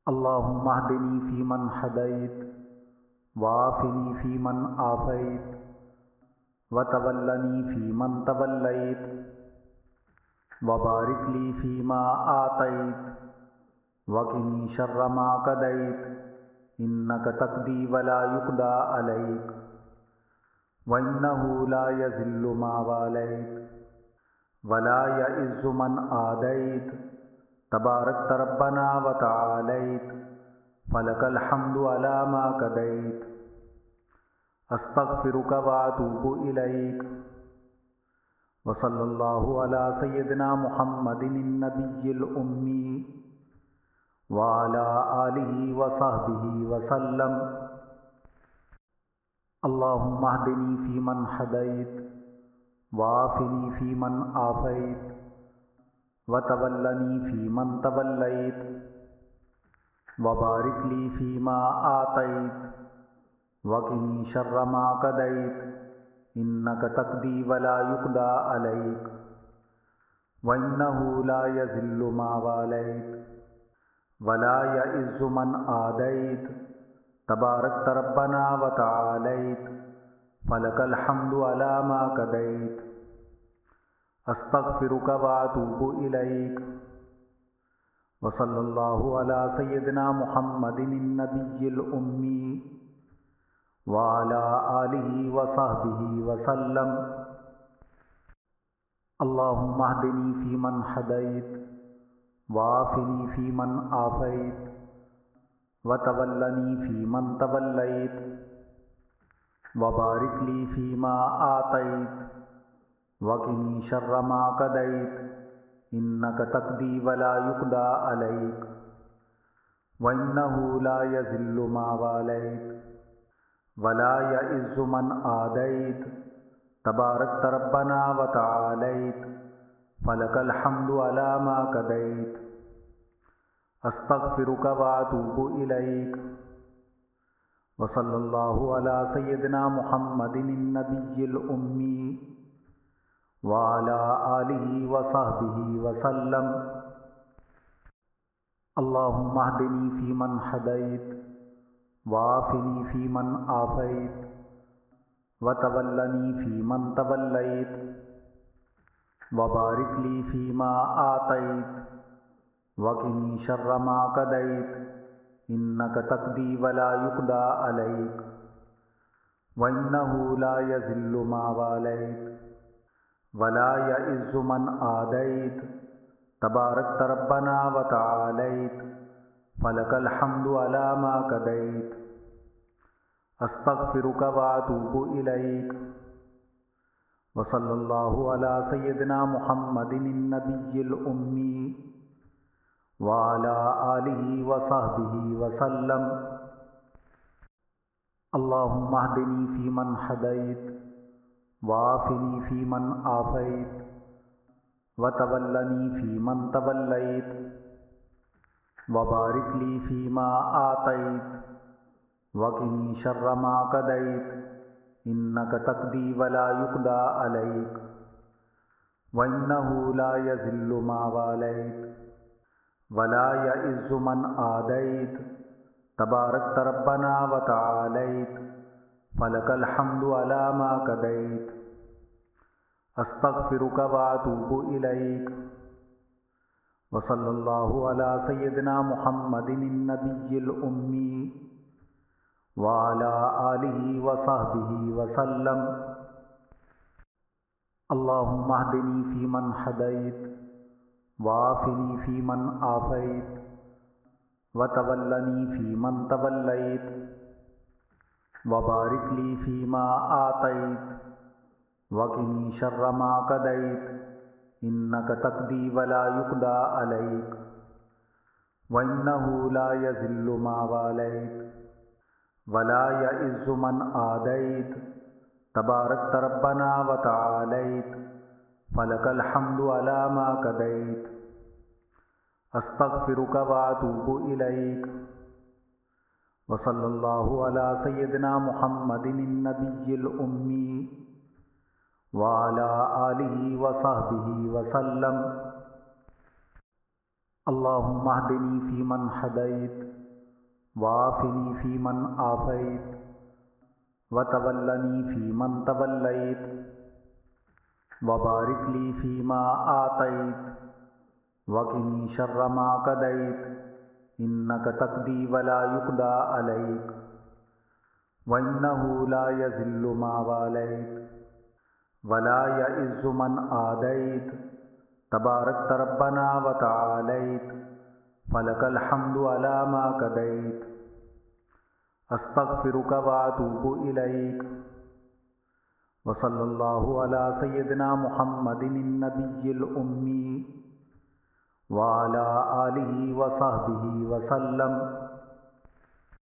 اللهم اهدني فيمن هديت وعافني فيمن عافيت وتولني فيمن توليت وبارك لي فيما أعطيت وقني شر ما قضيت إنك تقضي ولا يقضى عليك وإنه لا يذل من واليت ولا يعز من عاديت تباركت ربنا وتعاليت فلك الحمد على ما قضيت استغفرك واتوب إليك وصلى الله على سيدنا محمد النبي الأمي وعلى آله وصحبه وسلم. اللهم اهدني فيمن هديت وعافني فيمن عافيت وتولني فيمن توليت وبارك لي فيما أعطيت وقني شر ما قضيت إنك تقضي ولا يقضى عليك وإنه لا يذل من واليت ولا يعز من عاديت تباركت ربنا وتعاليت فلك الحمد على ما قضيت استغفرك واتوب إليك وصلى الله على سيدنا محمد النبي الأمي وعلى آله وصحبه وسلم. اللهم اهدني فيمن هديت وعافني فيمن عافيت وتولني فيمن توليت وبارك لي فيما أعطيت وقني شر ما قضيت إنك تقضي ولا يقضى عليك وإنه لا يذل من واليت ولا يعز من عاديت تباركت ربنا وتعاليت فلك الحمد على ما قضيت استغفرك واتوب إليك وصلى الله على سيدنا محمد النبي الأمي وعلى آله وصحبه وسلم. اللهم اهدني فيمن هديت وعافني فيمن عافيت وتولني فيمن توليت وبارك لي فيما أعطيت وقني شر ما قضيت إنك تقضي ولا يقضى عليك وإنه لا يذل من واليت ولا يعز من عاديت تباركت ربنا وتعاليت فلك الحمد على ما قضيت استغفرك واتوب إليك وصلى الله على سيدنا محمد النبي الأمي وعلى آله وصحبه وسلم. اللهم اهدني فيمن هديت وعافني فيمن عافيت وتولني فيمن توليت وبارك لي فيما أعطيت وقني شر ما قضيت إنك تقضي ولا يقضى عليك وإنه لا يذل من واليت ولا يعز من عاديت تباركت ربنا وتعاليت فلك الحمد على ما قضيت استغفرك واتوب إليك وصلى الله على سيدنا محمد النبي الأمي وعلى آله وصحبه وسلم. اللهم اهدني فيمن هديت وعافني فيمن عافيت وتولني فيمن توليت وبارك لي فيما أعطيت وقني شر ما قضيت إنك تقضي ولا يقضى عليك وإنه لا يذل من واليت ولا يعز من عاديت تباركت ربنا وتعاليت فلك الحمد على ما قضيت استغفرك واتوب إليك وصلى الله على سيدنا محمد النبي الأمي وعلى آله وصحبه وسلم. اللهم اهدني فيمن هديت وعافني فيمن عافيت وتولني فيمن توليت وبارك لي فيما أعطيت وقني شر ما قضيت إنك تقضي ولا يقضى عليك وإنه لا يذل ما واليت ولا يعز من عاديت تباركت ربنا وتعاليت فلك الحمد على ما قضيت استغفرك واتوب إليك وصلى الله على سيدنا محمد النبي الأمي وعلى آله وصحبه وسلم